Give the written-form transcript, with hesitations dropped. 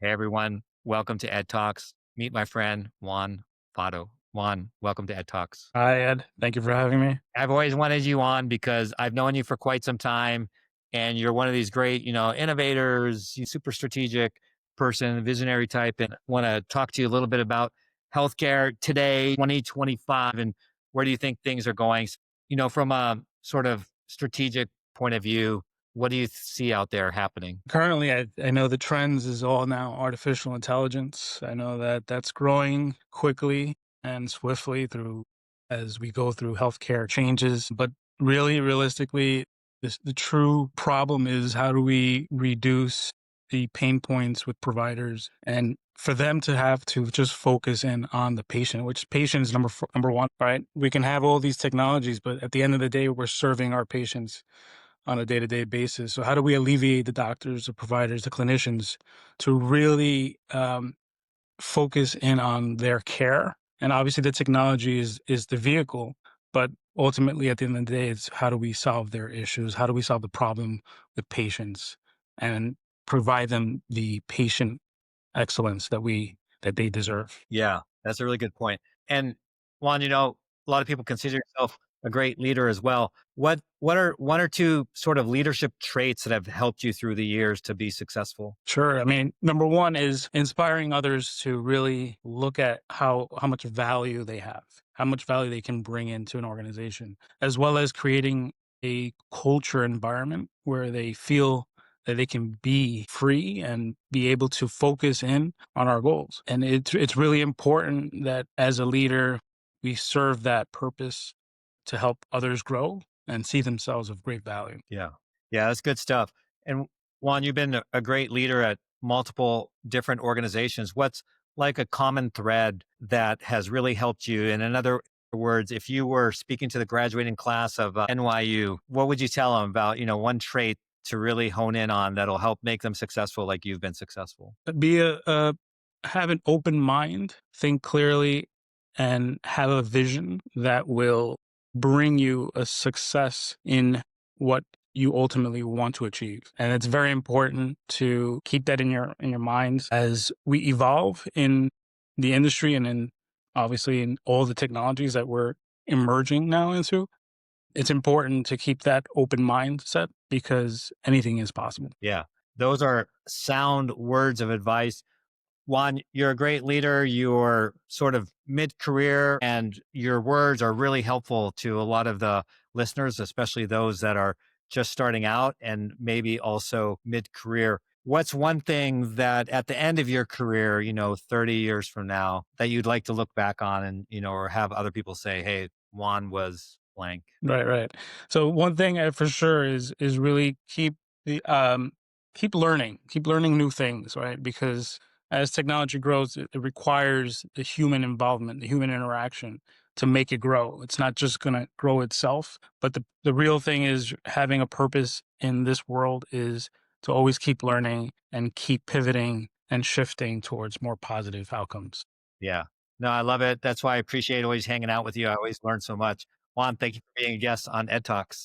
Hey everyone, welcome to Ed Talks. Meet my friend Juan Vado. Juan, welcome to Ed Talks. Hi, Ed. Thank you for having me. I've always wanted you on because I've known you for quite some time, and you're one of these great, innovators, you super strategic person, visionary type, and want to talk to you a little bit about healthcare today, 2025, and where do you think things are going? From a sort of strategic point of view, what do you see out there happening? Currently, I know the trends is all now artificial intelligence. I know that that's growing quickly and swiftly through as we go through healthcare changes. But really, realistically, the true problem is how do we reduce the pain points with providers and for them to have to just focus in on the patient, which patient is number one, right? We can have all these technologies, but at the end of the day, we're serving our patients on a day-to-day basis. So how do we alleviate the doctors, the providers, the clinicians to really focus in on their care? And obviously the technology is the vehicle, but ultimately at the end of the day, it's how do we solve their issues? How do we solve the problem with patients and provide them the patient excellence that they deserve? Yeah, that's a really good point. And Juan, a lot of people consider yourself a great leader as well. What are one or two sort of leadership traits that have helped you through the years to be successful? Sure. I mean, number one is inspiring others to really look at how much value they have, how much value they can bring into an organization, as well as creating a culture environment where they feel that they can be free and be able to focus in on our goals. And it's really important that as a leader, we serve that purpose to help others grow and see themselves of great value. Yeah. Yeah, that's good stuff. And Juan, you've been a great leader at multiple different organizations. What's like a common thread that has really helped you? And in other words, if you were speaking to the graduating class of NYU, what would you tell them about, one trait to really hone in on that'll help make them successful like you've been successful? Be have an open mind, think clearly, and have a vision that will bring you a success in what you ultimately want to achieve. And it's very important to keep that in your minds as we evolve in the industry and in obviously in all the technologies that we're emerging now into. It's important to keep that open mindset because anything is possible. Yeah. Those are sound words of advice. Juan, you're a great leader. You're sort of mid career, and your words are really helpful to a lot of the listeners, especially those that are just starting out and maybe also mid career. What's one thing that at the end of your career, 30 years from now, that you'd like to look back on and, or have other people say, hey, Juan was blank? Right, right. So one thing for sure is really the keep learning new things, right? Because as technology grows, it requires the human involvement, the human interaction to make it grow. It's not just going to grow itself, but the real thing is having a purpose in this world is to always keep learning and keep pivoting and shifting towards more positive outcomes. Yeah. No, I love it. That's why I appreciate always hanging out with you. I always learn so much. Juan, thank you for being a guest on Ed Talks.